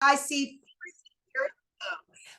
I see.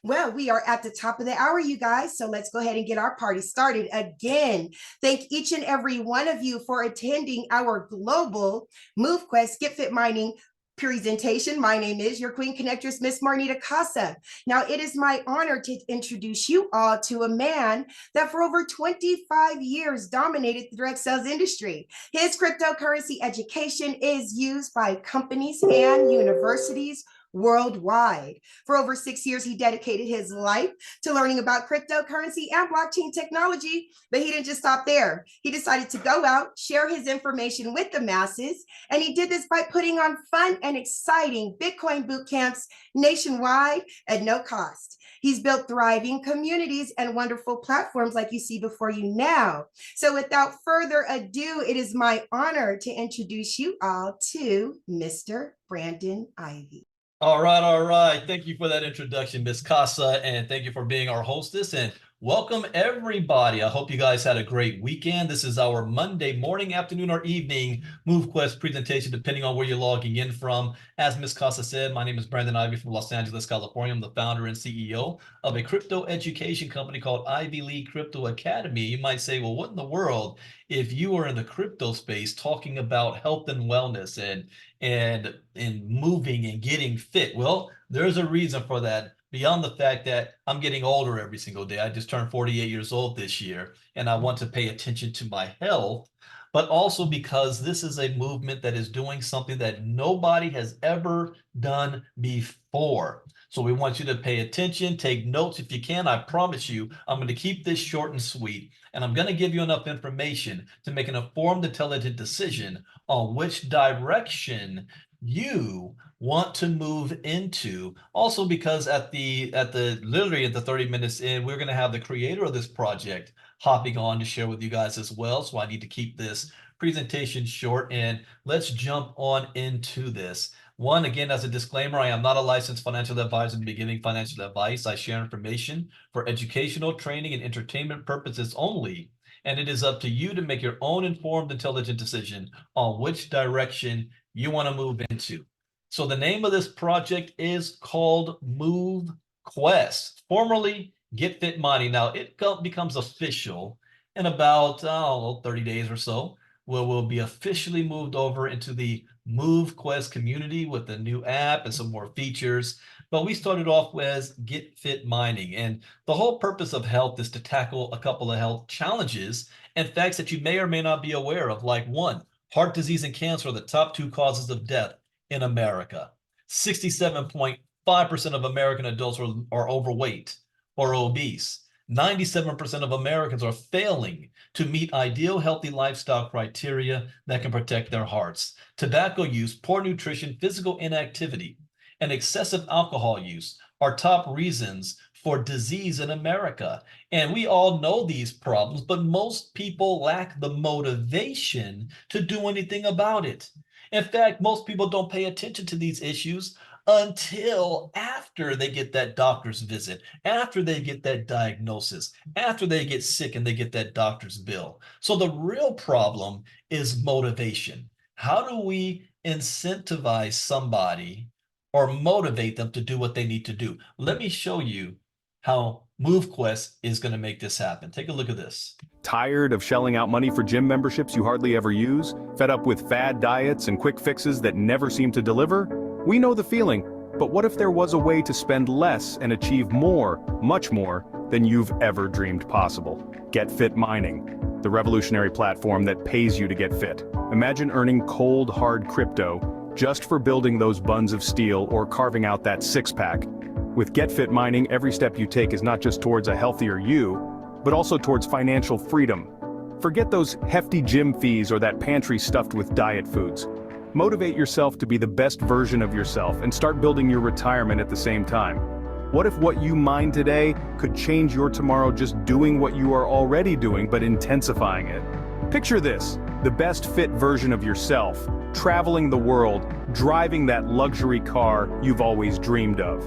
Well, we are at the top of the hour, you guys. So let's go ahead and get our party started again. Thank each and every one of you for attending our global MoveQuest Get Fit Mining presentation. My name is your Queen Connectress, Miss Marnita Casa. Now, it is my honor to introduce you all to a man that for over 25 years dominated the direct sales industry. His cryptocurrency education is used by companies and universities worldwide. For over 6 years, he dedicated his life to learning about cryptocurrency and blockchain technology, but he didn't just stop there. He decided to go out, share his information with the masses, and he did this by putting on fun and exciting Bitcoin boot camps nationwide at no cost. He's built thriving communities and wonderful platforms like you see before you now. So without further ado, it is my honor to introduce you all to Mr. Brandon Ivey. All right. Thank you for that introduction, Ms. Casa, and thank you for being our hostess. And welcome, everybody. I hope you guys had a great weekend. This is our Monday morning, afternoon, or evening MoveQuest presentation, depending on where you're logging in from. As Ms. Casa said, my name is Brandon Ivey from Los Angeles, California. I'm the founder and CEO of a crypto education company called Ivy League Crypto Academy. You might say, well, what in the world if you are in the crypto space talking about health and wellness and moving and getting fit? Well, there's a reason for that. Beyond the fact that I'm getting older every single day. I just turned 48 years old this year, and I want to pay attention to my health, but also because this is a movement that is doing something that nobody has ever done before. So we want you to pay attention, take notes if you can. I promise you, I'm going to keep this short and sweet, and I'm going to give you enough information to make an informed, intelligent decision on which direction you want to move into. Also, because literally at the 30 minutes in, we're going to have the creator of this project hopping on to share with you guys as well. So I need to keep this presentation short, and let's jump on into this. One, again, as a disclaimer, I am not a licensed financial advisor to be giving financial advice. I share information for educational, training, and entertainment purposes only, and it is up to you to make your own informed, intelligent decision on which direction you want to move into. So the name of this project is called MoveQuest, formerly Get Fit Mining. Now, it becomes official in about 30 days or so, where we'll be officially moved over into the MoveQuest community with a new app and some more features. But we started off as Get Fit Mining, and the whole purpose of health is to tackle a couple of health challenges and facts that you may or may not be aware of. Like, one, heart disease and cancer are the top two causes of death in America. 67.5% of American adults are overweight or obese. 97% of Americans are failing to meet ideal healthy lifestyle criteria that can protect their hearts. Tobacco use, poor nutrition, physical inactivity, and excessive alcohol use are top reasons for disease in America. And we all know these problems, but most people lack the motivation to do anything about it. In fact, most people don't pay attention to these issues until after they get that doctor's visit, after they get that diagnosis, after they get sick and they get that doctor's bill. So the real problem is motivation. How do we incentivize somebody or motivate them to do what they need to do? Let me show you how MoveQuest is going to make this happen. Take a look at this. Tired of shelling out money for gym memberships you hardly ever use? Fed up with fad diets and quick fixes that never seem to deliver? We know the feeling, but what if there was a way to spend less and achieve more, much more, than you've ever dreamed possible? Get Fit Mining, the revolutionary platform that pays you to get fit. Imagine earning cold, hard crypto just for building those buns of steel or carving out that six-pack. With Get Fit Mining, every step you take is not just towards a healthier you, but also towards financial freedom. Forget those hefty gym fees or that pantry stuffed with diet foods. Motivate yourself to be the best version of yourself and start building your retirement at the same time. What if what you mine today could change your tomorrow just doing what you are already doing but intensifying it? Picture this, the best fit version of yourself, traveling the world, driving that luxury car you've always dreamed of.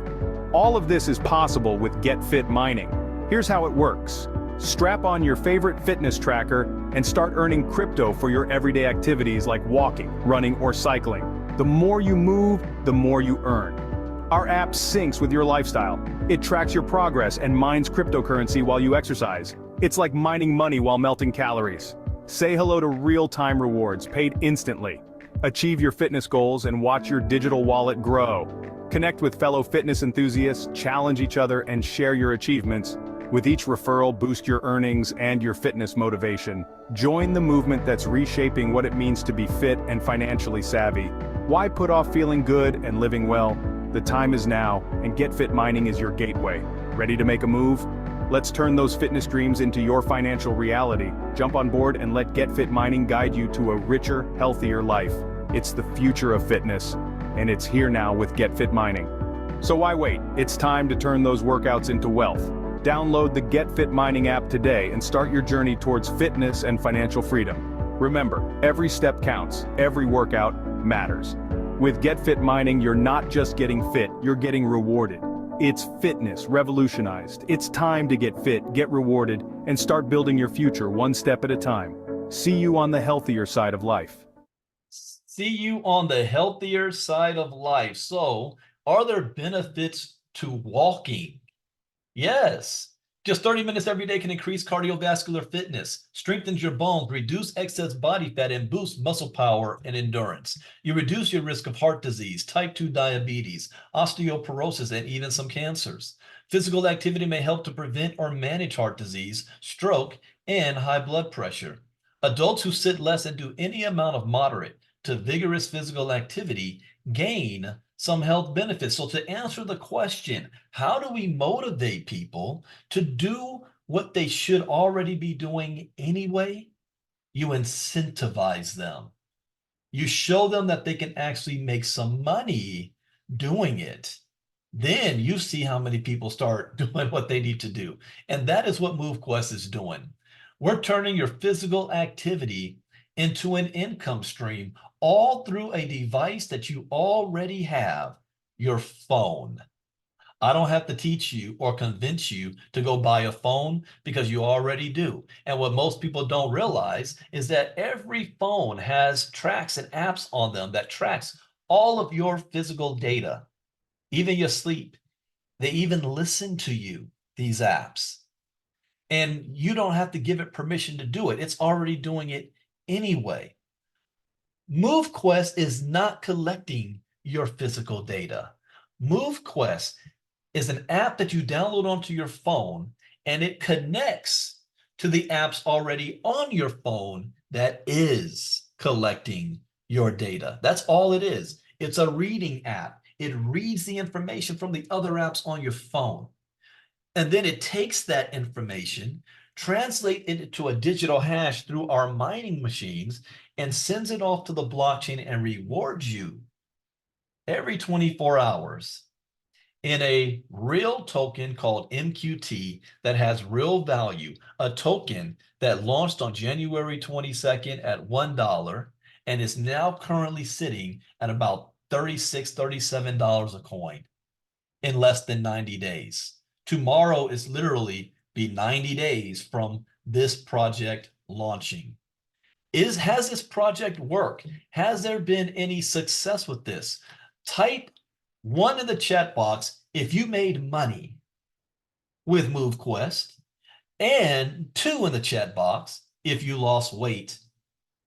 All of this is possible with Get Fit Mining. Here's how it works. Strap on your favorite fitness tracker and start earning crypto for your everyday activities like walking, running, or cycling. The more you move, the more you earn. Our app syncs with your lifestyle. It tracks your progress and mines cryptocurrency while you exercise. It's like mining money while melting calories. Say hello to real-time rewards paid instantly. Achieve your fitness goals and watch your digital wallet grow. Connect with fellow fitness enthusiasts, challenge each other, and share your achievements. With each referral, boost your earnings and your fitness motivation. Join the movement that's reshaping what it means to be fit and financially savvy. Why put off feeling good and living well? The time is now, and Get Fit Mining is your gateway. Ready to make a move? Let's turn those fitness dreams into your financial reality. Jump on board and let Get Fit Mining guide you to a richer, healthier life. It's the future of fitness, and it's here now with Get Fit Mining. So why wait? It's time to turn those workouts into wealth. Download the Get Fit Mining app today and start your journey towards fitness and financial freedom. Remember, every step counts, every workout matters. With Get Fit Mining, you're not just getting fit, you're getting rewarded. It's fitness revolutionized. It's time to get fit, get rewarded, and start building your future one step at a time. See you on the healthier side of life. See you on the healthier side of life. So, are there benefits to walking? Yes. Just 30 minutes every day can increase cardiovascular fitness, strengthens your bones, reduce excess body fat, and boost muscle power and endurance. You reduce your risk of heart disease, type 2 diabetes, osteoporosis, and even some cancers. Physical activity may help to prevent or manage heart disease, stroke, and high blood pressure. Adults who sit less and do any amount of moderate to vigorous physical activity gain some health benefits. So to answer the question, how do we motivate people to do what they should already be doing anyway? You incentivize them. You show them that they can actually make some money doing it. Then you see how many people start doing what they need to do. And that is what MoveQuest is doing. We're turning your physical activity into an income stream, all through a device that you already have, your phone. I don't have to teach you or convince you to go buy a phone because you already do. And what most people don't realize is that every phone has tracks and apps on them that tracks all of your physical data, even your sleep. They even listen to you, these apps. And you don't have to give it permission to do it. It's already doing it anyway. MoveQuest is not collecting your physical data. MoveQuest is an app that you download onto your phone, and it connects to the apps already on your phone that is collecting your data. That's all it is. It's a reading app. It reads the information from the other apps on your phone. And then it takes that information, translates it into a digital hash through our mining machines, and sends it off to the blockchain and rewards you every 24 hours in a real token called MQT that has real value, a token that launched on January 22nd at $1 and is now currently sitting at about $36, $37 a coin in less than 90 days. Tomorrow is literally be 90 days from this project launching. Has this project worked? Has there been any success with this? Type 1 in the chat box if you made money with MoveQuest, and 2 in the chat box if you lost weight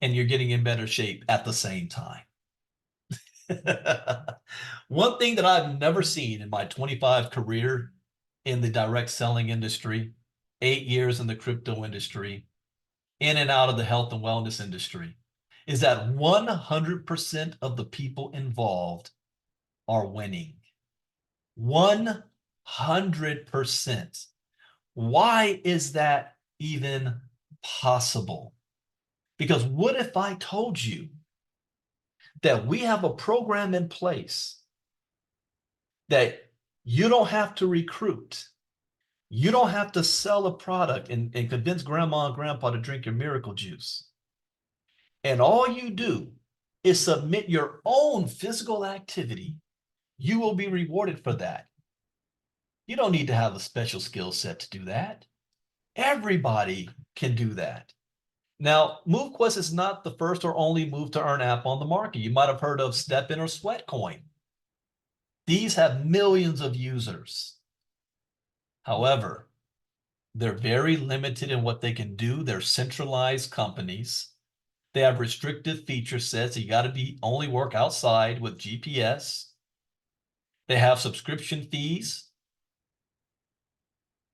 and you're getting in better shape at the same time. One thing that I've never seen in my 25 career in the direct selling industry, 8 years in the crypto industry, in and out of the health and wellness industry, is that 100% of the people involved are winning. 100%. Why is that even possible? Because what if I told you that we have a program in place that you don't have to recruit, you don't have to sell a product and convince grandma and grandpa to drink your miracle juice. And all you do is submit your own physical activity. You will be rewarded for that. You don't need to have a special skill set to do that. Everybody can do that. Now, MoveQuest is not the first or only move to earn app on the market. You might have heard of Step In or Sweatcoin. These have millions of users. However, they're very limited in what they can do. They're centralized companies. They have restrictive feature sets. You got to be only work outside with GPS. They have subscription fees.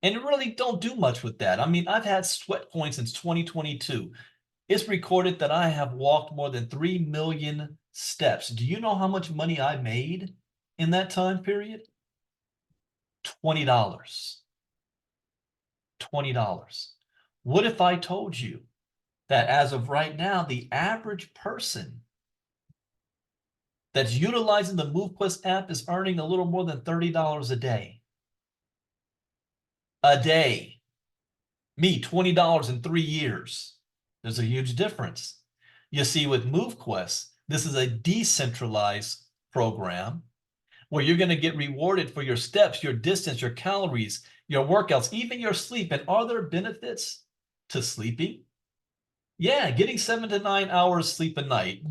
And you really don't do much with that. I mean, I've had Sweatcoin since 2022. It's recorded that I have walked more than 3 million steps. Do you know how much money I made in that time period? $20. $20. What if I told you that as of right now, the average person that's utilizing the MoveQuest app is earning a little more than $30 a day? A day. Me, $20 in 3 years. There's a huge difference. You see, with MoveQuest, this is a decentralized program where you're going to get rewarded for your steps, your distance, your calories, your workouts, even your sleep. And are there benefits to sleeping? Yeah, getting 7 to 9 hours sleep a night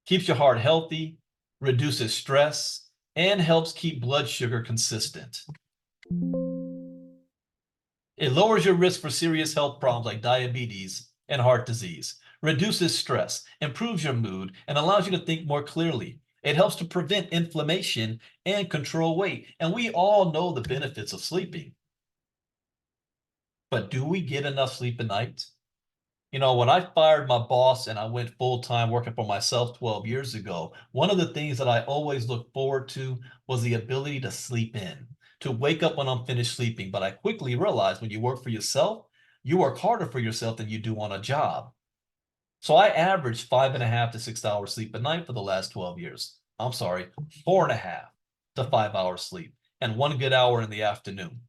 keeps your heart healthy, reduces stress, and helps keep blood sugar consistent. It lowers your risk for serious health problems like diabetes and heart disease, reduces stress, improves your mood, and allows you to think more clearly. It helps to prevent inflammation and control weight. And we all know the benefits of sleeping. But do we get enough sleep at night? You know, when I fired my boss and I went full-time working for myself 12 years ago, one of the things that I always looked forward to was the ability to sleep in, to wake up when I'm finished sleeping. But I quickly realized when you work for yourself, you work harder for yourself than you do on a job. So I averaged 5.5 to 6 hours sleep a night for the last 12 years. I'm sorry, 4.5 to 5 hours sleep and 1 good hour in the afternoon.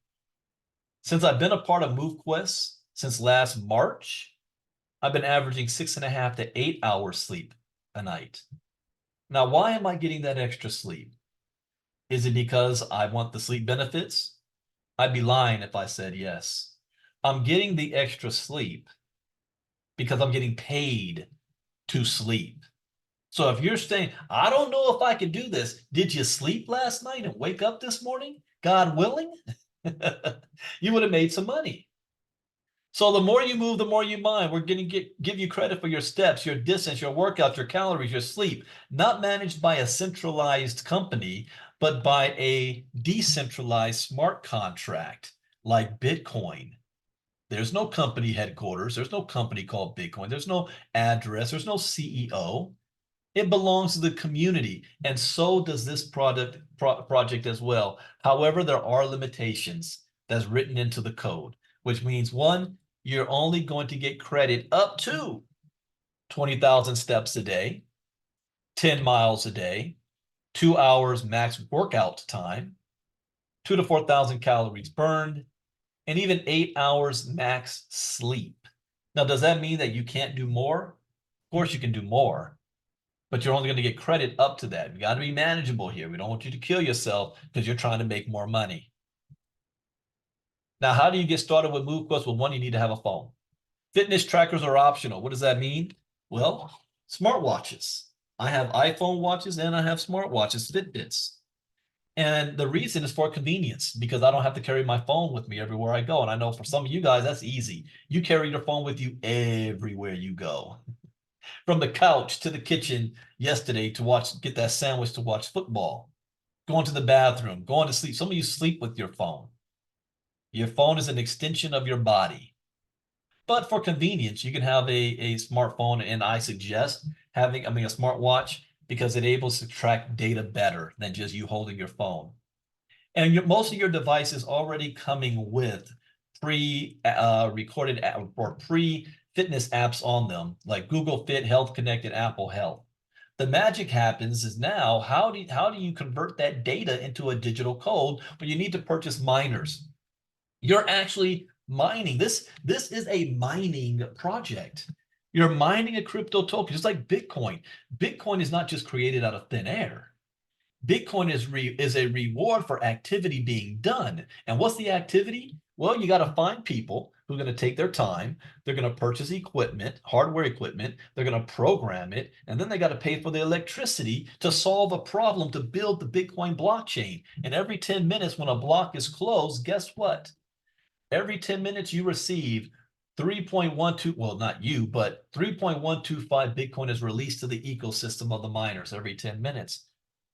Since I've been a part of MoveQuest since last March, I've been averaging 6.5 to 8 hours sleep a night. Now, why am I getting that extra sleep? Is it because I want the sleep benefits? I'd be lying if I said yes. I'm getting the extra sleep because I'm getting paid to sleep. So if you're saying, I don't know if I can do this, did you sleep last night and wake up this morning? God willing, you would have made some money. So the more you move, the more you mine. We're going to give you credit for your steps, your distance, your workouts, your calories, your sleep, not managed by a centralized company, but by a decentralized smart contract like Bitcoin. There's no company headquarters. There's no company called Bitcoin. There's no address. There's no CEO. It belongs to the community. And so does this project as well. However, there are limitations that's written into the code, which means one, you're only going to get credit up to 20,000 steps a day, 10 miles a day, 2 hours max workout time, 2 to 4,000 calories burned, and even 8 hours max sleep. Now, does that mean that you can't do more? Of course you can do more, but you're only going to get credit up to that. You got to be manageable here. We don't want you to kill yourself because you're trying to make more money. Now, how do you get started with MoveQuest? Well, one, you need to have a phone. Fitness trackers are optional. What does that mean? Well, smartwatches. I have iPhone watches and I have smartwatches, Fitbits. And the reason is for convenience, because I don't have to carry my phone with me everywhere I go. And I know for some of you guys, that's easy. You carry your phone with you everywhere you go. From the couch to the kitchen yesterday to get that sandwich to watch football, going to the bathroom, going to sleep. Some of you sleep with your phone. Your phone is an extension of your body. But for convenience, you can have a smartphone, and I suggest having a smartwatch because it enables to track data better than just you holding your phone. And most of your devices already coming with pre-recorded or pre-fitness apps on them, like Google Fit, Health Connect, and Apple Health. The magic happens is now, how do you convert that data into a digital code? But you need to purchase miners. You're actually mining. This is a mining project. You're mining a crypto token, just like Bitcoin. Bitcoin is not just created out of thin air. Bitcoin is a reward for activity being done. And what's the activity? Well, you got to find people who are going to take their time. They're going to purchase equipment, hardware equipment. They're going to program it. And then they got to pay for the electricity to solve a problem to build the Bitcoin blockchain. And every 10 minutes when a block is closed, guess what? Every 10 minutes you receive 3.12, well, not you, but 3.125 Bitcoin is released to the ecosystem of the miners every 10 minutes.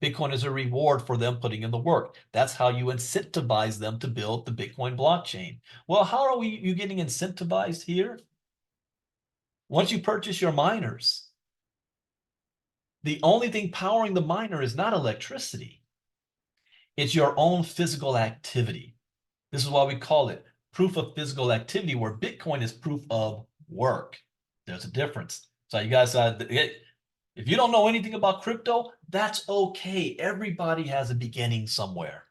Bitcoin is a reward for them putting in the work. That's how you incentivize them to build the Bitcoin blockchain. Well, how are you getting incentivized here? Once you purchase your miners, the only thing powering the miner is not electricity. It's your own physical activity. This is why we call it proof of physical activity, where Bitcoin is proof of work. There's a difference. So you guys, if you don't know anything about crypto, that's okay. Everybody has a beginning somewhere.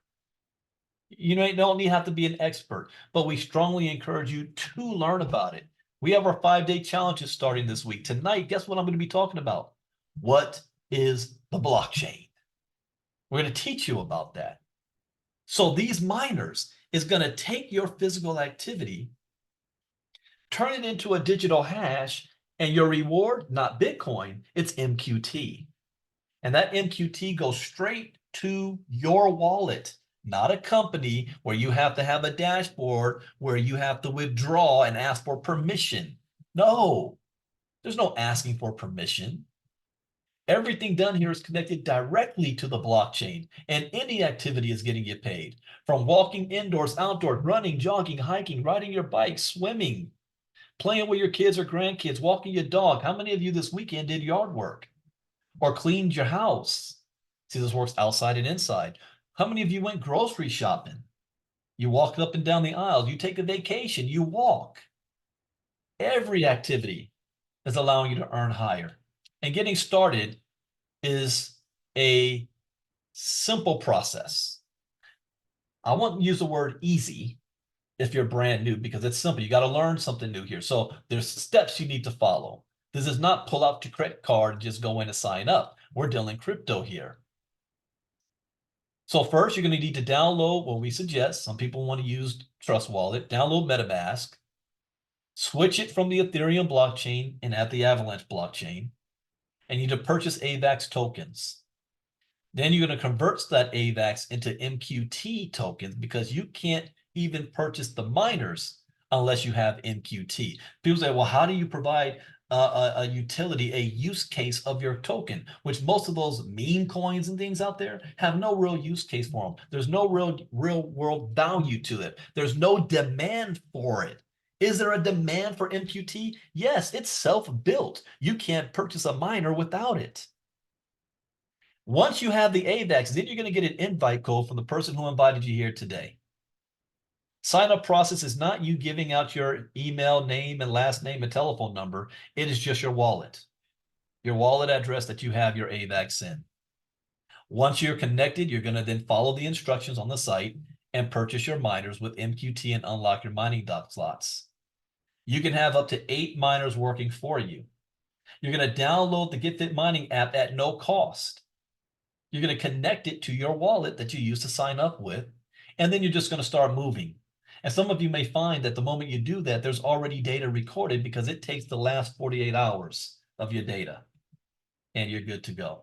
You don't have to be an expert, but we strongly encourage you to learn about it. We have our 5-day challenges starting this week. Tonight, guess what I'm going to be talking about? What is the blockchain? We're going to teach you about that. So these miners is going to take your physical activity, turn it into a digital hash, and your reward, not Bitcoin, it's MQT. And that MQT goes straight to your wallet, not a company where you have to have a dashboard where you have to withdraw and ask for permission. No, there's no asking for permission. Everything done here is connected directly to the blockchain, and any activity is getting you paid. From walking indoors, outdoors, running, jogging, hiking, riding your bike, swimming, playing with your kids or grandkids, walking your dog. How many of you this weekend did yard work or cleaned your house? See, this works outside and inside. How many of you went grocery shopping? You walked up and down the aisles. You take a vacation. You walk. Every activity is allowing you to earn higher. And getting started is a simple process. I won't use the word easy if you're brand new, because it's simple. You got to learn something new here. So there's steps you need to follow. This is not pull out your credit card and just go in and sign up. We're dealing crypto here. So first, you're going to need to download what we suggest. Some people want to use Trust Wallet. Download MetaMask. Switch it from the Ethereum blockchain and at the Avalanche blockchain. And you need to purchase AVAX tokens. Then you're going to convert that AVAX into MQT tokens, because you can't even purchase the miners unless you have MQT. People say, well, how do you provide a utility, a use case of your token, which most of those meme coins and things out there have no real use case for them. There's no real world value to it. There's no demand for it. Is there a demand for MQT? Yes, it's self-built. You can't purchase a miner without it. Once you have the AVAX, then you're going to get an invite code from the person who invited you here today. Sign-up process is not you giving out your email, name, and last name and telephone number. It is just your wallet address that you have your AVAX in. Once you're connected, you're going to then follow the instructions on the site and purchase your miners with MQT and unlock your mining dock slots. You can have up to 8 miners working for you. You're going to download the GetFit Mining app at no cost. You're going to connect it to your wallet that you use to sign up with, and then you're just going to start moving. And some of you may find that the moment you do that, there's already data recorded, because it takes the last 48 hours of your data, and you're good to go.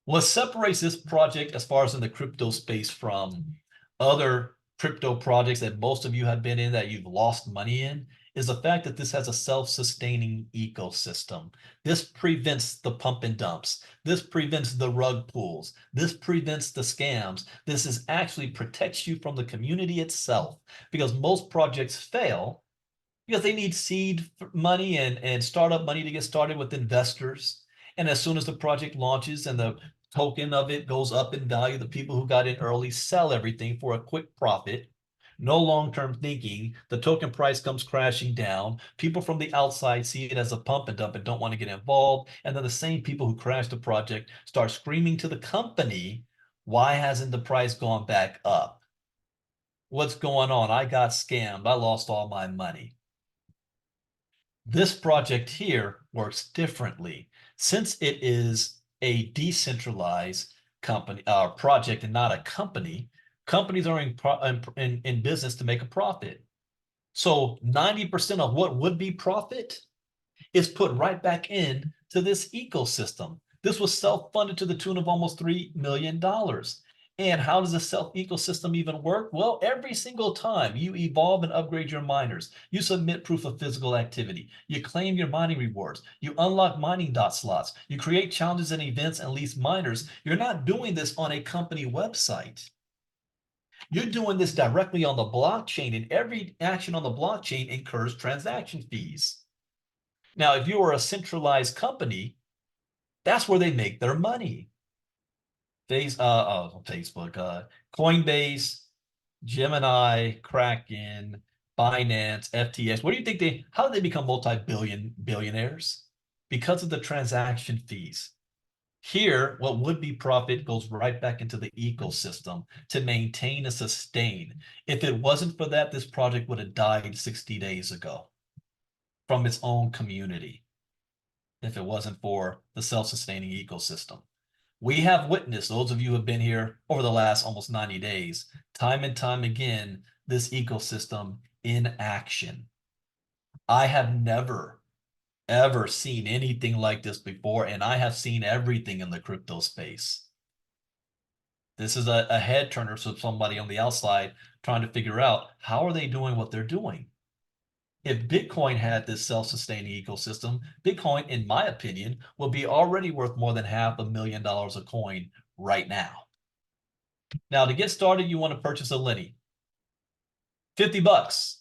What separates this project, as far as in the crypto space, from other crypto projects that most of you have been in that you've lost money in, is the fact that this has a self-sustaining ecosystem. This prevents the pump and dumps. This prevents the rug pulls. This prevents the scams. This is actually protects you from the community itself, because most projects fail because they need seed money and startup money to get started with investors. And as soon as the project launches and the token of it goes up in value, the people who got in early sell everything for a quick profit. No long-term thinking. The token price comes crashing down. People from the outside see it as a pump and dump and don't want to get involved. And then the same people who crashed the project start screaming to the company, why hasn't the price gone back up? What's going on? I got scammed. I lost all my money. This project here works differently. Since it is a decentralized company project and not a company, companies are in business to make a profit. So 90% of what would be profit is put right back in to this ecosystem. This was self-funded to the tune of almost $3 million. And how does the self-ecosystem even work? Well, every single time you evolve and upgrade your miners, you submit proof of physical activity, you claim your mining rewards, you unlock mining dot slots, you create challenges and events and lease miners. You're not doing this on a company website. You're doing this directly on the blockchain, and every action on the blockchain incurs transaction fees. Now, if you are a centralized company, that's where they make their money. Facebook, Coinbase, Gemini, Kraken, Binance, FTX. What do you think how did they become billionaires? Because of the transaction fees. Here, what would be profit goes right back into the ecosystem to maintain and sustain. If it wasn't for that, this project would have died 60 days ago from its own community, if it wasn't for the self-sustaining ecosystem. We have witnessed, those of you who have been here over the last almost 90 days, time and time again, this ecosystem in action. I have never, ever seen anything like this before, and I have seen everything in the crypto space. This is a head turner for somebody on the outside trying to figure out how are they doing what they're doing. If Bitcoin had this self-sustaining ecosystem, Bitcoin, in my opinion, will be already worth more than $500,000 a coin right now. Now, to get started, you want to purchase a Lenny. 50 bucks.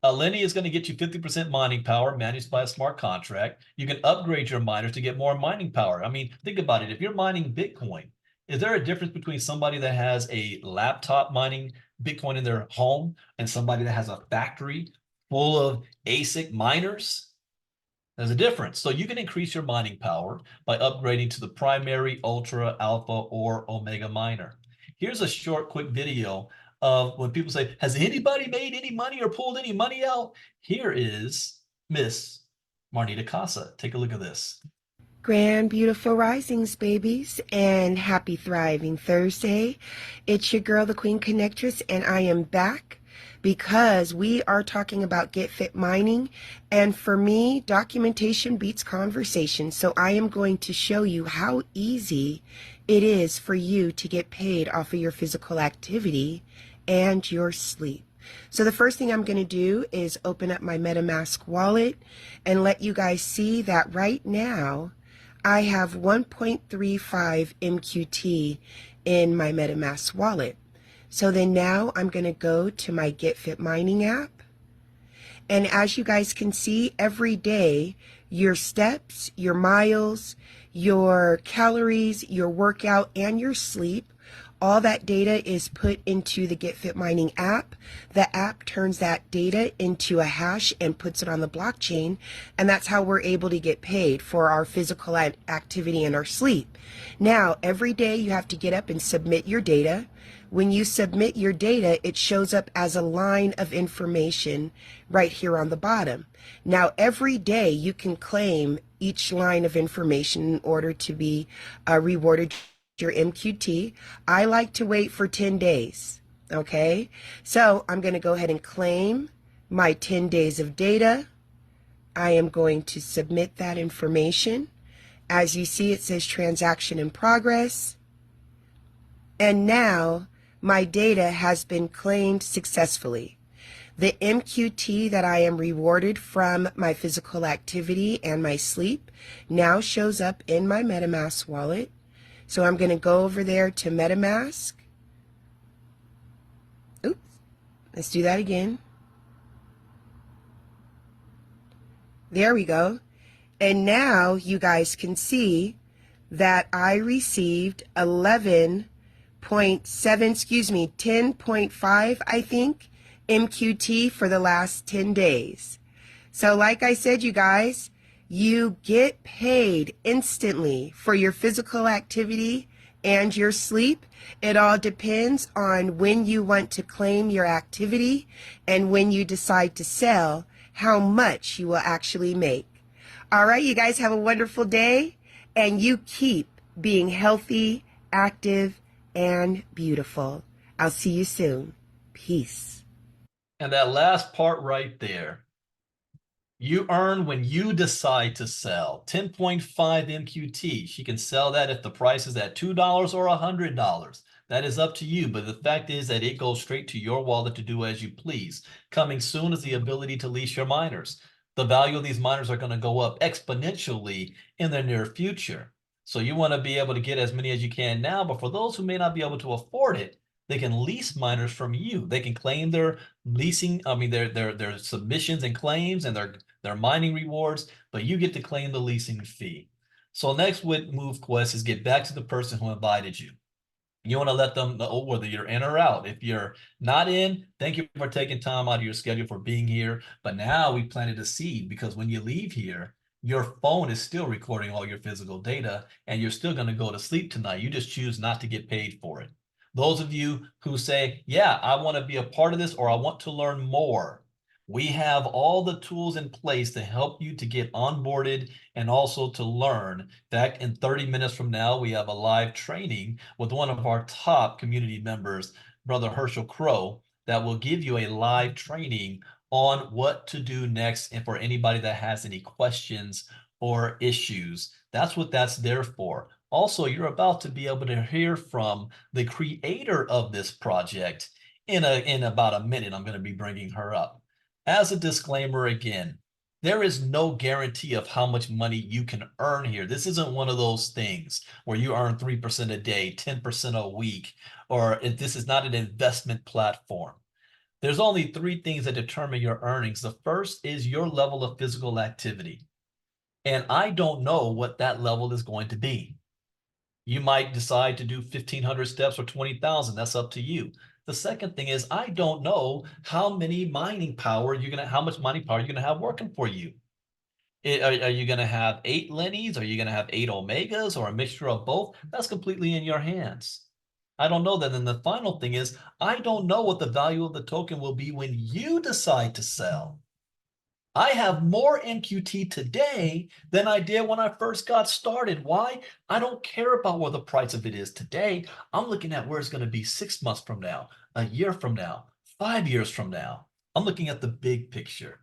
A Lenny is going to get you 50% mining power managed by a smart contract. You can upgrade your miners to get more mining power. I mean, think about it. If you're mining Bitcoin, is there a difference between somebody that has a laptop mining Bitcoin in their home and somebody that has a factory full of ASIC miners? There's a difference. So you can increase your mining power by upgrading to the primary, ultra, alpha, or omega miner. Here's a short, quick video of when people say, has anybody made any money or pulled any money out? Here is Miss Marnita Casa. Take a look at this. Grand, beautiful risings, babies, and happy thriving Thursday. It's your girl, the Queen Connectress, and I am back because we are talking about Get Fit Mining, and for me, documentation beats conversation, so I am going to show you how easy it is for you to get paid off of your physical activity and your sleep. So the first thing I'm going to do is open up my MetaMask wallet and let you guys see that right now I have 1.35 MQT in my MetaMask wallet. So then now I'm going to go to my Get Fit Mining app. And as you guys can see, every day, your steps, your miles, your calories, your workout, and your sleep, all that data is put into the Get Fit Mining app. The app turns that data into a hash and puts it on the blockchain, and that's how we're able to get paid for our physical activity and our sleep. Now, every day you have to get up and submit your data. When you submit your data, it shows up as a line of information right here on the bottom. Now, every day you can claim each line of information in order to be rewarded your MQT. I like to wait for 10 days. Okay, so I'm going to go ahead and claim my 10 days of data. I am going to submit that information. As you see, it says transaction in progress. And now my data has been claimed successfully. The MQT that I am rewarded from my physical activity and my sleep now shows up in my MetaMask wallet. So I'm going to go over there to MetaMask. Oops, let's do that again. There we go. And now you guys can see that I received 10.5, I think, MQT for the last 10 days. So like I said, you guys, you get paid instantly for your physical activity and your sleep. It all depends on when you want to claim your activity and when you decide to sell, how much you will actually make. All right, you guys have a wonderful day, and you keep being healthy, active, and beautiful. I'll see you soon. Peace. And that last part right there, you earn when you decide to sell 10.5 MQT. She can sell that if the price is at $2 or $100. That is up to you. But the fact is that it goes straight to your wallet to do as you please. Coming soon is the ability to lease your miners. The value of these miners are going to go up exponentially in the near future. So you want to be able to get as many as you can now. But for those who may not be able to afford it, they can lease miners from you. They can claim their leasing, their submissions and claims and their mining rewards, but you get to claim the leasing fee. So next with MoveQuest is get back to the person who invited you. You want to let them know whether you're in or out. If you're not in, thank you for taking time out of your schedule for being here. But now we planted a seed, because when you leave here, your phone is still recording all your physical data and you're still going to go to sleep tonight. You just choose not to get paid for it. Those of you who say, yeah, I want to be a part of this, or I want to learn more, we have all the tools in place to help you to get onboarded and also to learn. In fact, in 30 minutes from now, we have a live training with one of our top community members, Brother Herschel Crow, that will give you a live training on what to do next, and for anybody that has any questions or issues. That's what that's there for. Also, you're about to be able to hear from the creator of this project in about a minute. I'm going to be bringing her up. As a disclaimer again, there is no guarantee of how much money you can earn here. This isn't one of those things where you earn 3% a day, 10% a week, or this is not an investment platform. There's only three things that determine your earnings. The first is your level of physical activity. And I don't know what that level is going to be. You might decide to do 1,500 steps or 20,000. That's up to you. The second thing is, I don't know how many mining power how much mining power you're gonna have working for you. Are you gonna have 8 Lennies? Are you gonna have 8 Omegas, or a mixture of both? That's completely in your hands. I don't know that. And the final thing is, I don't know what the value of the token will be when you decide to sell. I have more MQT today than I did when I first got started. Why? I don't care about what the price of it is today. I'm looking at where it's going to be 6 months from now, a year from now, 5 years from now. I'm looking at the big picture.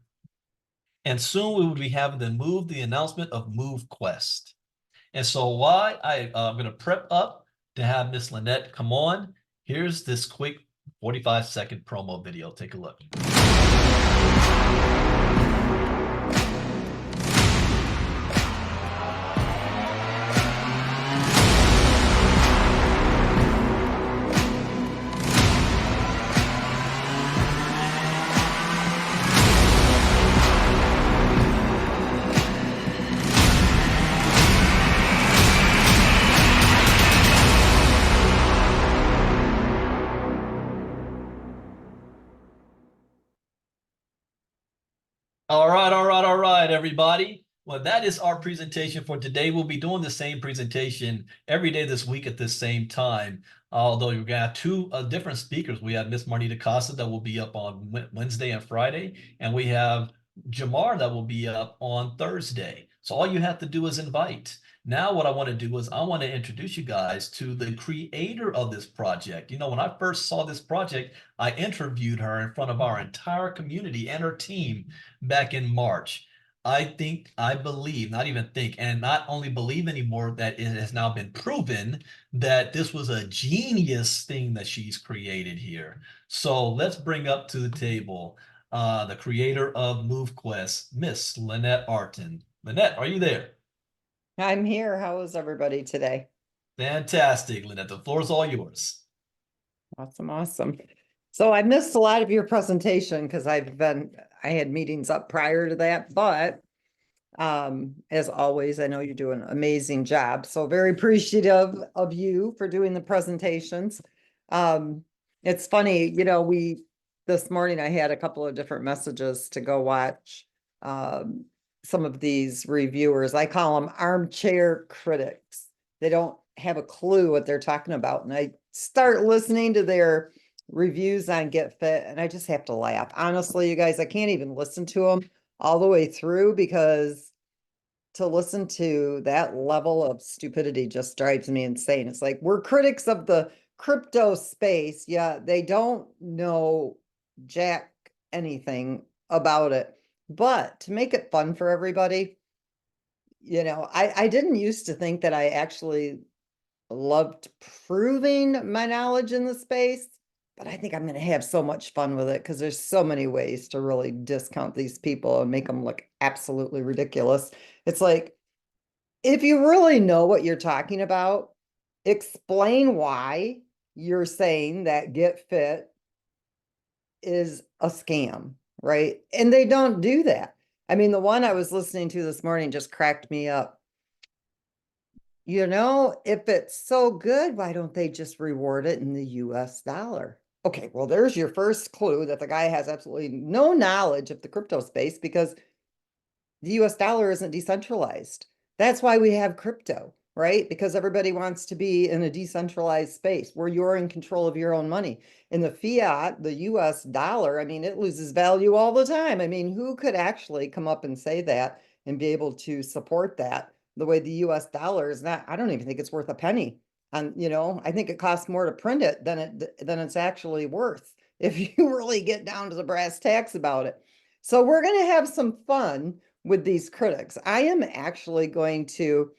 And soon we will be having the announcement of MoveQuest. And so I'm going to prep up to have Miss Lynette come on. Here's this quick 45-second promo video. Take a look. All right, everybody. Well, that is our presentation for today. We'll be doing the same presentation every day this week at the same time. Although we're gonna have two different speakers. We have Miss Marnita Costa that will be up on Wednesday and Friday, and we have Jamar that will be up on Thursday. So all you have to do is invite. Now what I want to do is I want to introduce you guys to the creator of this project. You know, when I first saw this project, I interviewed her in front of our entire community and her team back in March. I believe, not even think, and not only believe anymore, that it has now been proven that this was a genius thing that she's created here. So let's bring up to the table the creator of MoveQuest, Miss Lynette Arton. Lynette, are you there? I'm here. How is everybody today? Fantastic, Lynette. The floor is all yours. Awesome. So I missed a lot of your presentation because I had meetings up prior to that, but as always, I know you do an amazing job. So very appreciative of you for doing the presentations. It's funny, you know, this morning I had a couple of different messages to go watch some of these reviewers. I call them armchair critics. They don't have a clue what they're talking about. And I start listening to their reviews on Get Fit and I just have to laugh. Honestly, you guys, I can't even listen to them all the way through, because to listen to that level of stupidity just drives me insane. It's like, we're critics of the crypto space. Yeah, they don't know jack anything about it. But to make it fun for everybody, I didn't used to think that I actually loved proving my knowledge in the space, but I think I'm going to have so much fun with it because there's so many ways to really discount these people and make them look absolutely ridiculous. It's like, if you really know what you're talking about, explain why you're saying that Get Fit is a scam, right? And they don't do that. I mean, the one I was listening to this morning just cracked me up. If it's so good, why don't they just reward it in the US dollar? Okay, well, there's your first clue that the guy has absolutely no knowledge of the crypto space because the US dollar isn't decentralized. That's why we have crypto, right? Because everybody wants to be in a decentralized space where you're in control of your own money. In the fiat, the US dollar, I mean, it loses value all the time. I mean, who could actually come up and say that and be able to support that the way the US dollar is not, I don't even think it's worth a penny. And, I think it costs more to print it than it's actually worth if you really get down to the brass tacks about it. So we're going to have some fun with these critics. I am actually going to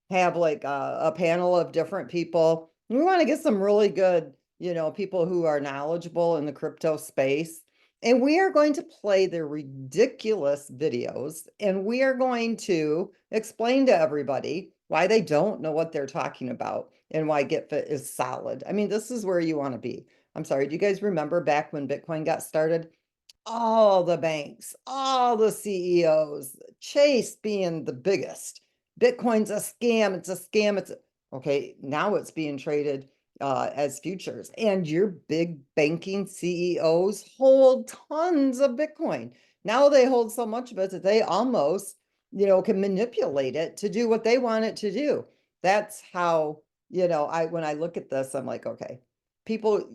have like a panel of different people. We want to get some really good, people who are knowledgeable in the crypto space. And we are going to play their ridiculous videos and we are going to explain to everybody why they don't know what they're talking about and why GetFit is solid. I mean, this is where you want to be. I'm sorry, do you guys remember back when Bitcoin got started? All the banks, all the CEOs, Chase being the biggest. Bitcoin's a scam. It's a scam. Okay. Now it's being traded as futures, and your big banking CEOs hold tons of Bitcoin. Now they hold so much of it that they almost, can manipulate it to do what they want it to do. That's how, when I look at this, I'm like, okay, people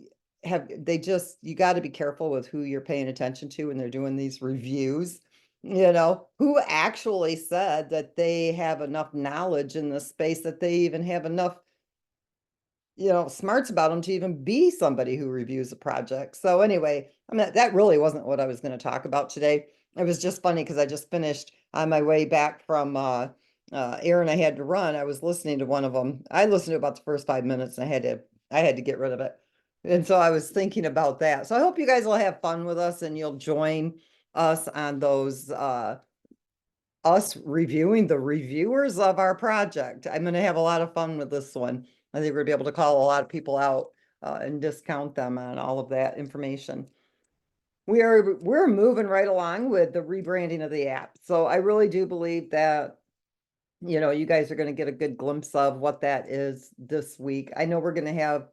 you got to be careful with who you're paying attention to when they're doing these reviews. Who actually said that they have enough knowledge in this space, that they even have enough smarts about them to even be somebody who reviews a project. So anyway, that really wasn't what I was going to talk about today. It was just funny because I just finished on my way back from errand I had to run. I was listening to one of them. I listened to about the first 5 minutes and I had to get rid of it. And so I was thinking about that. So I hope you guys will have fun with us and you'll join us on those us reviewing the reviewers of our project. I'm going to have a lot of fun with this one. I think we're going to be able to call a lot of people out and discount them on all of that information. We're moving right along with the rebranding of the app. So I really do believe that you guys are going to get a good glimpse of what that is this week. I know we're going to have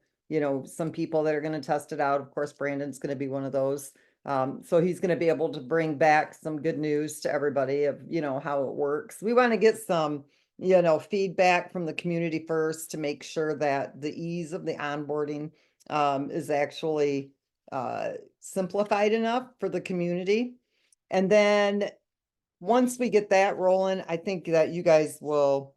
some people that are going to test it out. Of course, Brandon's going to be one of those. So he's going to be able to bring back some good news to everybody of, how it works. We want to get some, feedback from the community first to make sure that the ease of the onboarding is actually simplified enough for the community. And then once we get that rolling, I think that you guys will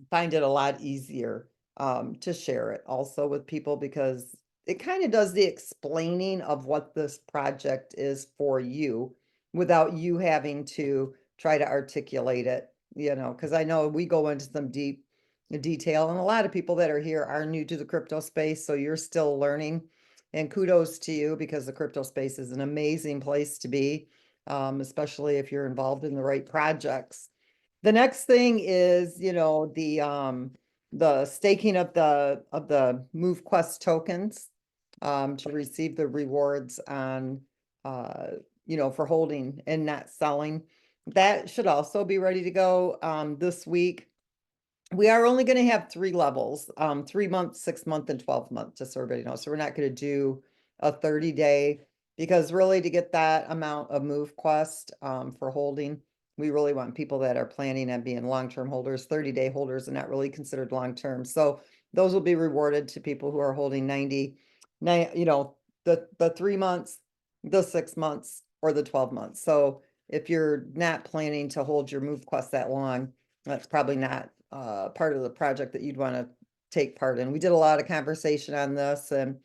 find it a lot easier to share it also with people, because it kind of does the explaining of what this project is for you without you having to try to articulate it, because I know we go into some deep detail and a lot of people that are here are new to the crypto space. So you're still learning, and kudos to you because the crypto space is an amazing place to be, especially if you're involved in the right projects. The next thing is, the staking of the MoveQuest tokens to receive the rewards on for holding and not selling. That should also be ready to go this week. We are only going to have 3 levels, 3 months, 6 month, and 12 month, just so everybody knows. So we're not going to do a 30-day, because really to get that amount of MoveQuest for holding, we really want people that are planning on being long-term holders. 30-day holders are not really considered long-term. So those will be rewarded to people who are holding 90, the 3 months, the 6 months, or the 12 months. So if you're not planning to hold your MoveQuest that long, that's probably not part of the project that you'd want to take part in. We did a lot of conversation on this, and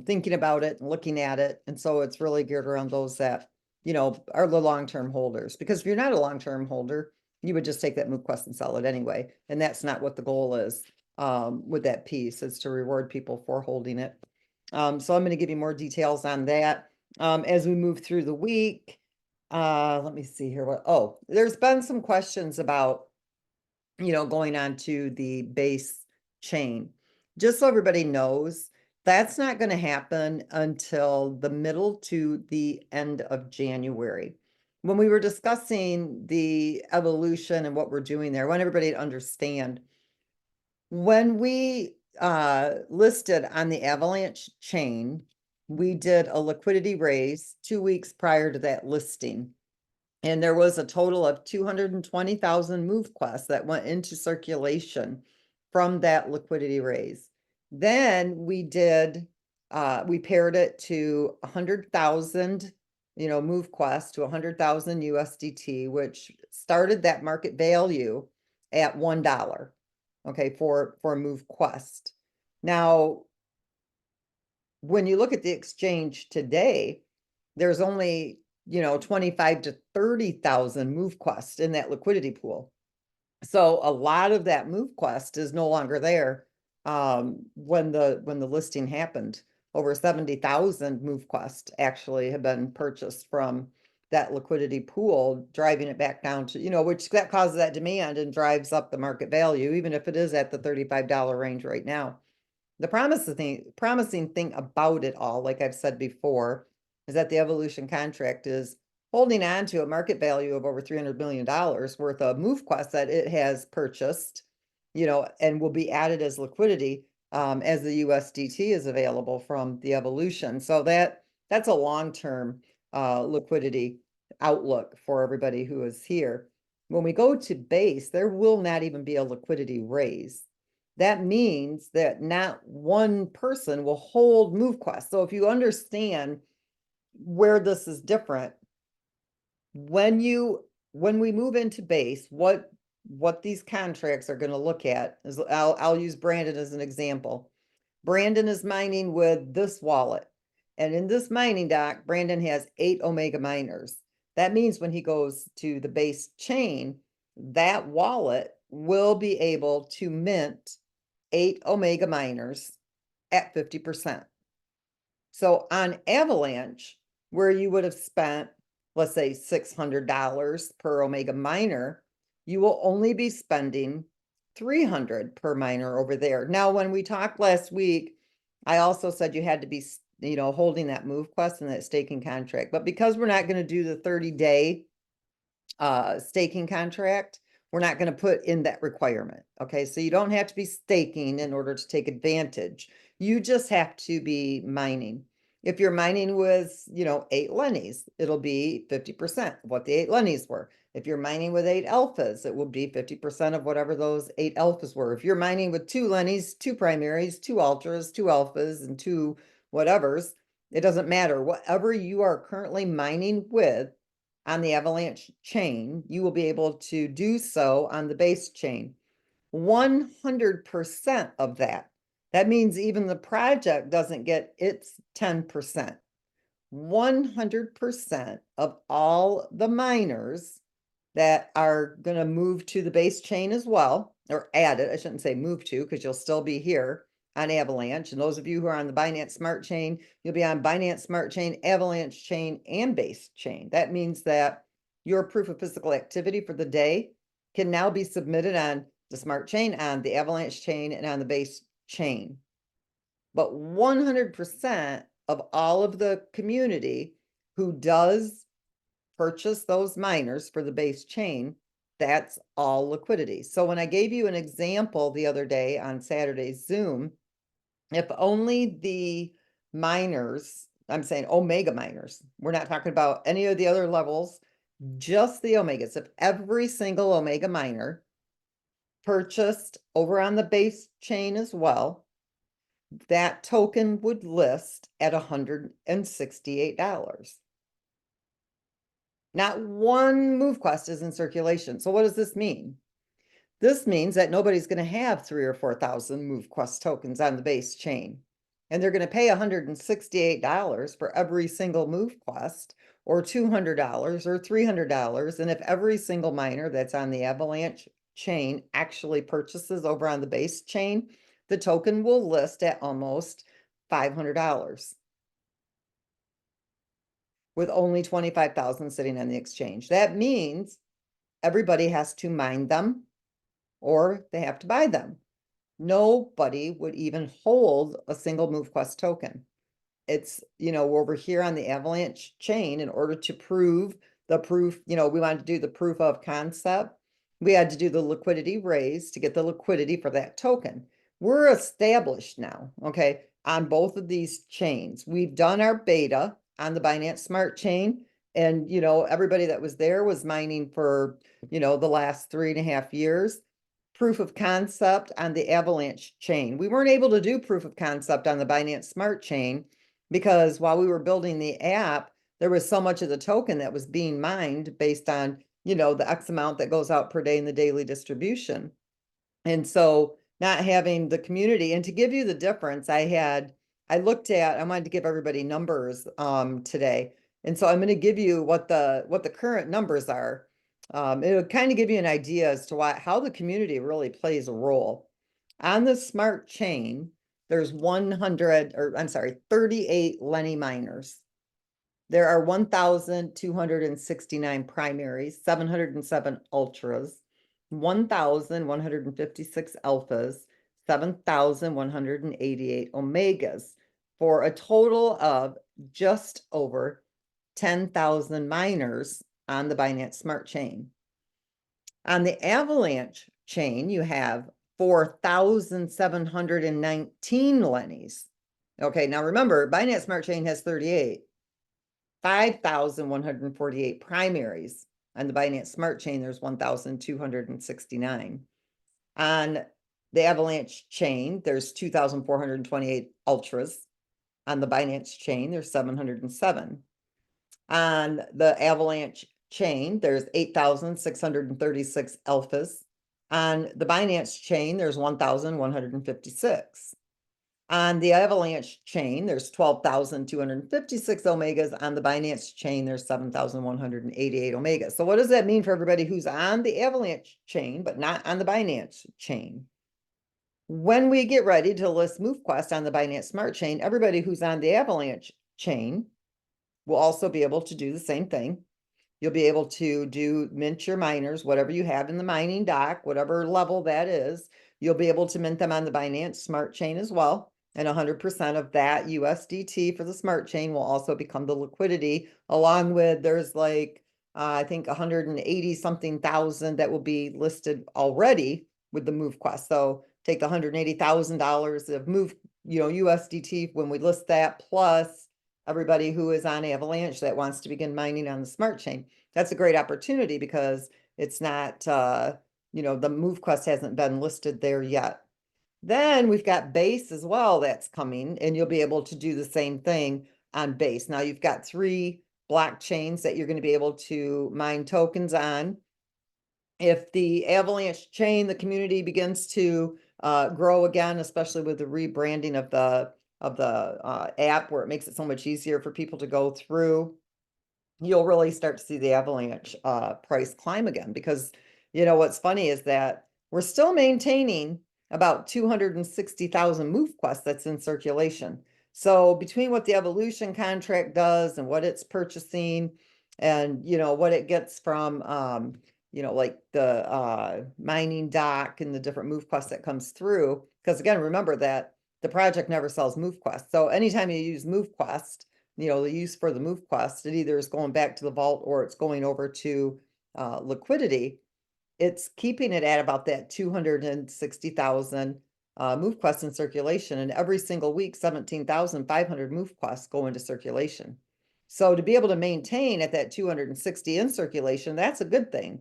thinking about it and looking at it. And so it's really geared around those that, you know, are the long-term holders. Because if you're not a long-term holder, you would just take that MoveQuest and sell it anyway. And that's not what the goal is with that piece, is to reward people for holding it. So I'm going to give you more details on that as we move through the week. Let me see here. There's been some questions about, you know, going on to the base chain. Just so everybody knows, that's not going to happen until the middle to the end of January. When we were discussing the evolution and what we're doing there, I want everybody to understand, when we listed on the Avalanche chain, we did a liquidity raise 2 weeks prior to that listing. And there was a total of 220,000 MoveQuests that went into circulation from that liquidity raise. Then we did, we paired it to 100,000, you know, MoveQuest to 100,000 USDT, which started that market value at $1, okay, for MoveQuest. Now, when you look at the exchange today, there's only, you know, 25 to 30,000 MoveQuest in that liquidity pool. So a lot of that MoveQuest is no longer there. When the listing happened, over 70,000 MoveQuest actually have been purchased from that liquidity pool, driving it back down to, you know, which that causes that demand and drives up the market value, even if it is at the $35 range right now. The promising thing about it all, like I've said before, is that the evolution contract is holding on to a market value of over $300 million worth of MoveQuest that it has purchased, you know, and will be added as liquidity as the USDT is available from the evolution. So that's a long-term liquidity outlook for everybody who is here. When we go to base, there will not even be a liquidity raise. That means that not one person will hold MoveQuest. So if you understand where this is different, when we move into base, what these contracts are going to look at is, I'll use Brandon as an example. Brandon is mining with this wallet, and in this mining dock, Brandon has 8 Omega miners. That means when he goes to the base chain, that wallet will be able to mint 8 Omega miners at 50%. So on Avalanche, where you would have spent, let's say, $600 per Omega miner, you will only be spending $300 per miner over there. Now, when we talked last week, I also said you had to be, you know, holding that MoveQuest and that staking contract. But because we're not going to do the 30-day staking contract, we're not going to put in that requirement. Okay, so you don't have to be staking in order to take advantage. You just have to be mining. If you're mining with, you know, 8 Lennies, it'll be 50% of what the 8 Lennies were. If you're mining with 8 alphas, it will be 50% of whatever those 8 alphas were. If you're mining with 2 Lennies, 2 primaries, 2 ultras, 2 alphas, and 2 whatevers, it doesn't matter. Whatever you are currently mining with on the Avalanche chain, you will be able to do so on the base chain. 100% of that. That means even the project doesn't get its 10%. 100% of all the miners that are going to move to the base chain as well, or add it, I shouldn't say move to, because you'll still be here on Avalanche. And those of you who are on the Binance Smart Chain, you'll be on Binance Smart Chain, Avalanche Chain, and Base Chain. That means that your proof of physical activity for the day can now be submitted on the Smart Chain, on the Avalanche Chain, and on the Base Chain. But 100% of all of the community who does purchase those miners for the base chain, that's all liquidity. So when I gave you an example the other day on Saturday's Zoom, if only the miners, I'm saying Omega miners, we're not talking about any of the other levels, just the Omegas. If every single Omega miner purchased over on the base chain as well, that token would list at $168. Not one MoveQuest is in circulation. So what does this mean? This means that nobody's going to have 3,000 or 4,000 MoveQuest tokens on the base chain. and they're going to pay $168 for every single MoveQuest, or $200 or $300. And if every single miner that's on the Avalanche chain actually purchases over on the base chain, the token will list at almost $500 with only 25,000 sitting on the exchange. That means everybody has to mine them or they have to buy them. Nobody would even hold a single MoveQuest token. It's, over here on the Avalanche chain, in order to prove the proof, we wanted to do the proof of concept. We had to do the liquidity raise to get the liquidity for that token. We're established now, okay, on both of these chains. We've done our beta on the Binance Smart Chain, and, everybody that was there was mining for, the last 3.5 years. Proof of concept on the Avalanche chain. We weren't able to do proof of concept on the Binance Smart Chain because while we were building the app, there was so much of the token that was being mined based on, the X amount that goes out per day in the daily distribution. And so not having the community, and to give you the difference, I wanted to give everybody numbers today. And so I'm going to give you what the current numbers are. It'll kind of give you an idea as to how the community really plays a role. On the smart chain, there's 38 Lenny miners. There are 1,269 primaries, 707 ultras, 1,156 alphas, 7,188 omegas, for a total of just over 10,000 miners on the Binance Smart Chain. On the Avalanche chain, you have 4,719 Lennies. Okay, now remember, Binance Smart Chain has 38. 5,148 primaries. On the Binance Smart Chain, there's 1,269. On the Avalanche chain, there's 2,428 ultras. On the Binance chain, there's 707. On the Avalanche chain, there's 8,636 alphas. On the Binance chain, there's 1,156. On the Avalanche chain, there's 12,256 omegas. On the Binance chain, there's 7,188 omegas. So what does that mean for everybody who's on the Avalanche chain, but not on the Binance chain? When we get ready to list MoveQuest on the Binance Smart Chain, everybody who's on the Avalanche chain will also be able to do the same thing. You'll be able to mint your miners, whatever you have in the mining dock, whatever level that is. You'll be able to mint them on the Binance Smart Chain as well. And 100% of that USDT for the Smart Chain will also become the liquidity, along with there's I think 180 something thousand that will be listed already with the MoveQuest. So take the $180,000 of USDT when we list that, plus everybody who is on Avalanche that wants to begin mining on the Smart Chain. That's a great opportunity because it's not, the MoveQuest hasn't been listed there yet. Then we've got Base as well that's coming, and you'll be able to do the same thing on Base. Now you've got 3 blockchains that you're going to be able to mine tokens on. If the Avalanche chain, the community begins to grow again, especially with the rebranding of the app, where it makes it so much easier for people to go through, you'll really start to see the Avalanche price climb again. Because what's funny is that we're still maintaining about 260,000 MoveQuest that's in circulation. So between what the evolution contract does and what it's purchasing, and what it gets from like the mining dock and the different MoveQuest that comes through, because again, remember that the project never sells MoveQuest. So anytime you use MoveQuest, the use for the MoveQuest, it either is going back to the vault or it's going over to liquidity. It's keeping it at about that 260,000 MoveQuest in circulation. And every single week, 17,500 MoveQuests go into circulation. So to be able to maintain at that 260 in circulation, that's a good thing.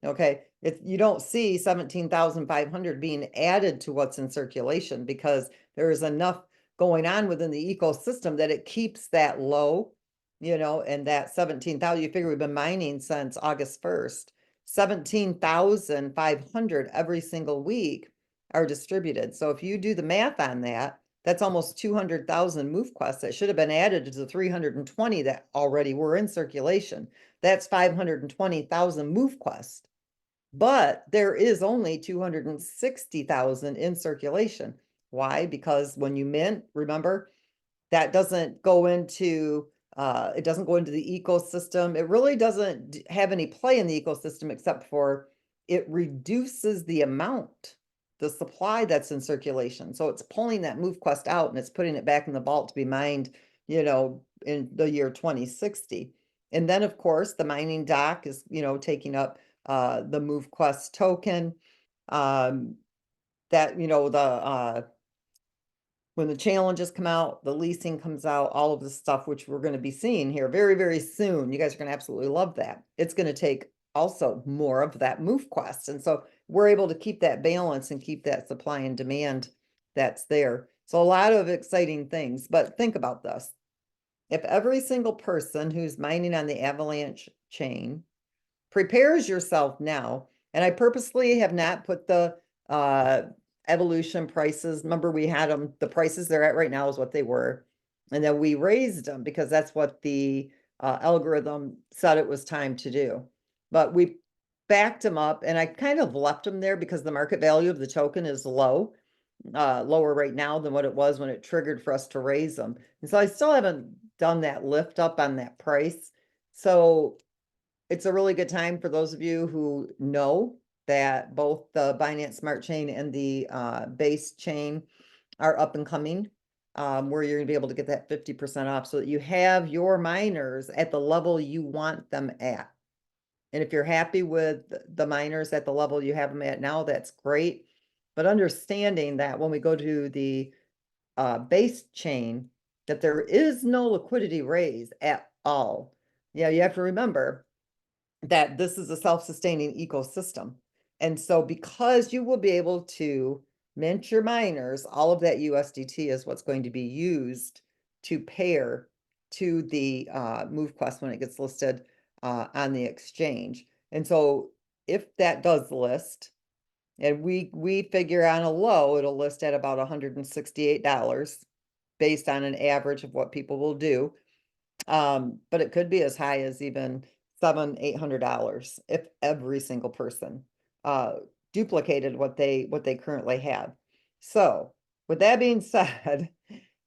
Okay, you don't see 17,500 being added to what's in circulation because there is enough going on within the ecosystem that it keeps that low, and that 17,000, you figure we've been mining since August 1st, 17,500 every single week are distributed. So if you do the math on that, That's almost 200,000 MoveQuests that should have been added to the 320 that already were in circulation. That's 520,000 MoveQuests. But there is only 260,000 in circulation. Why? Because when you mint, remember, that doesn't go into it doesn't go into the ecosystem. It really doesn't have any play in the ecosystem except for it reduces the amount, the supply that's in circulation. So it's pulling that MoveQuest out and it's putting it back in the vault to be mined, you know, in the year 2060. And then of course the mining dock is, you know, taking up the MoveQuest token. That, you know, when the challenges come out, the leasing comes out, all of the stuff which we're going to be seeing here very, very soon. You guys are going to absolutely love that. It's going to take also more of that MoveQuest. And so we're able to keep that balance and keep that supply and demand that's there. So a lot of exciting things, but think about this. If every single person who's mining on the Avalanche chain prepares yourself now, and I purposely have not put the evolution prices. Remember, we had them, the prices they're at right now is what they were. And then we raised them because that's what the algorithm said it was time to do. But we backed them up and I kind of left them there because the market value of the token is low, lower right now than what it was when it triggered for us to raise them. And so I still haven't done that lift up on that price. So it's a really good time for those of you who know that both the Binance Smart Chain and the base chain are up and coming, where you're gonna be able to get that 50% off so that you have your miners at the level you want them at. And if you're happy with the miners at the level you have them at now, that's great. But understanding that when we go to the base chain, that there is no liquidity raise at all. Yeah, you have to remember that this is a self-sustaining ecosystem. And so because you will be able to mint your miners, all of that USDT is what's going to be used to pair to the MoveQuest when it gets listed on the exchange. And so if that does list, and we figure on a low, it'll list at about $168 based on an average of what people will do. But it could be as high as even $700-800 if every single person duplicated what they currently have. So with that being said,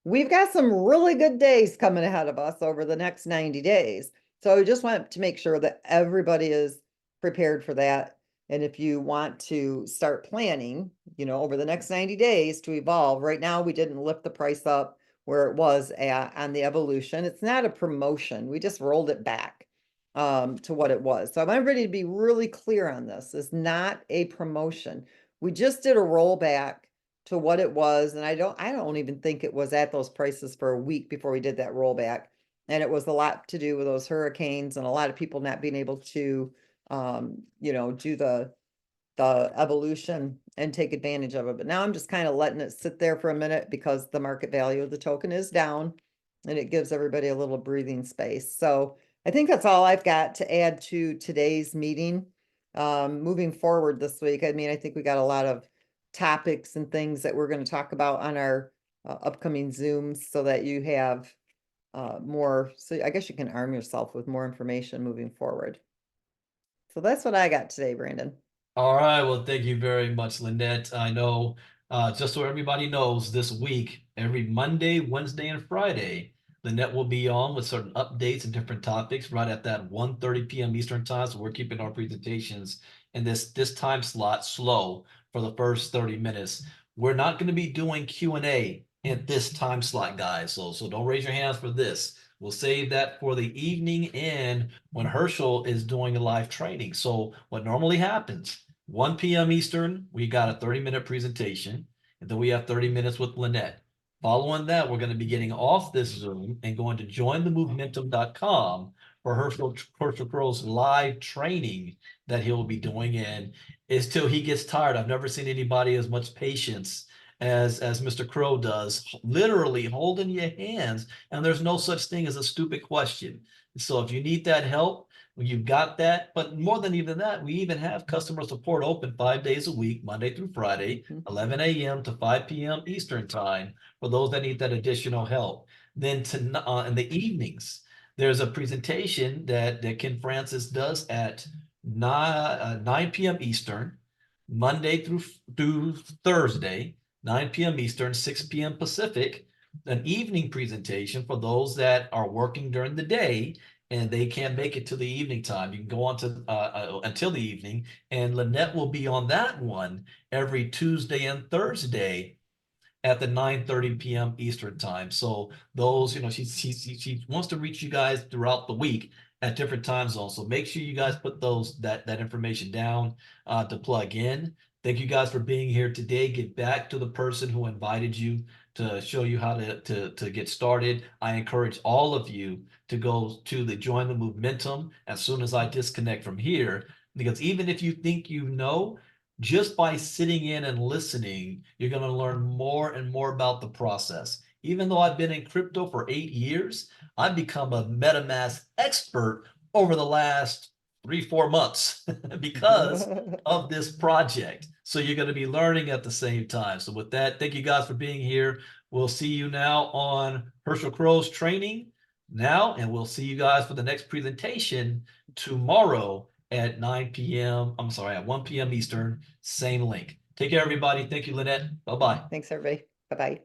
we've got some really good days coming ahead of us over the next 90 days. So I just want to make sure that everybody is prepared for that. And if you want to start planning, you know, over the next 90 days to evolve, right now we didn't lift the price up where it was at on the evolution. It's not a promotion. We just rolled it back to what it was. So I'm ready to be really clear on this. It's not a promotion. We just did a rollback to what it was. And I don't even think it was at those prices for a week before we did that rollback. And it was a lot to do with those hurricanes and a lot of people not being able to, you know, do the evolution and take advantage of it. But now I'm just kind of letting it sit there for a minute because the market value of the token is down and it gives everybody a little breathing space. So I think that's all I've got to add to today's meeting. Moving forward this week, I mean, I think we got a lot of topics and things that we're going to talk about on our upcoming Zooms so that you have more. So I guess you can arm yourself with more information moving forward. So that's what I got today, Brandon. All right. Well, thank you very much, Lynette. I know, just so everybody knows, this week, every Monday, Wednesday, and Friday, Lynette will be on with certain updates and different topics right at that 1:30 p.m. Eastern time. So we're keeping our presentations in this time slot slow for the first 30 minutes. We're not going to be doing Q&A at this time slot, guys. So don't raise your hands for this. We'll save that for the evening and when Herschel is doing a live training. So what normally happens, 1 p.m. Eastern, we got a 30-minute presentation, and then we have 30 minutes with Lynette. Following that, we're going to be getting off this Zoom and going to jointhemovementum.com for Herschel Crow's live training that he'll be doing in is till he gets tired. I've never seen anybody as much patience as Mr. Crow does, literally holding your hands, and there's no such thing as a stupid question. So if you need that help, well, you've got that. But more than even that, we even have customer support open 5 days a week, Monday through Friday, 11 a.m. to 5 p.m. Eastern time for those that need that additional help. Then in the evenings, there's a presentation that Ken Francis does at 9 p.m. Eastern, Monday through Thursday, 9 p.m. Eastern, 6 p.m. Pacific, an evening presentation for those that are working during the day and they can't make it to the evening time. You can go on to until the evening, and Lynette will be on that one every Tuesday and Thursday at the 9:30 p.m. Eastern time. So those, she wants to reach you guys throughout the week at different time zones. So make sure you guys put that information down to plug in. Thank you guys for being here today. Get back to the person who invited you to show you how to get started. I encourage all of you to go to the Join the Movementum as soon as I disconnect from here, because even if you think you know, just by sitting in and listening, you're going to learn more and more about the process. Even though I've been in crypto for 8 years, I've become a MetaMask expert over the last 3-4 months because of this project. So you're going to be learning at the same time. So with that, thank you guys for being here. We'll see you now on Herschel Crow's training now, and we'll see you guys for the next presentation tomorrow at 9 p.m. I'm sorry, at 1 p.m. Eastern, same link. Take care, everybody. Thank you, Lynette. Bye-bye. Thanks, everybody. Bye-bye.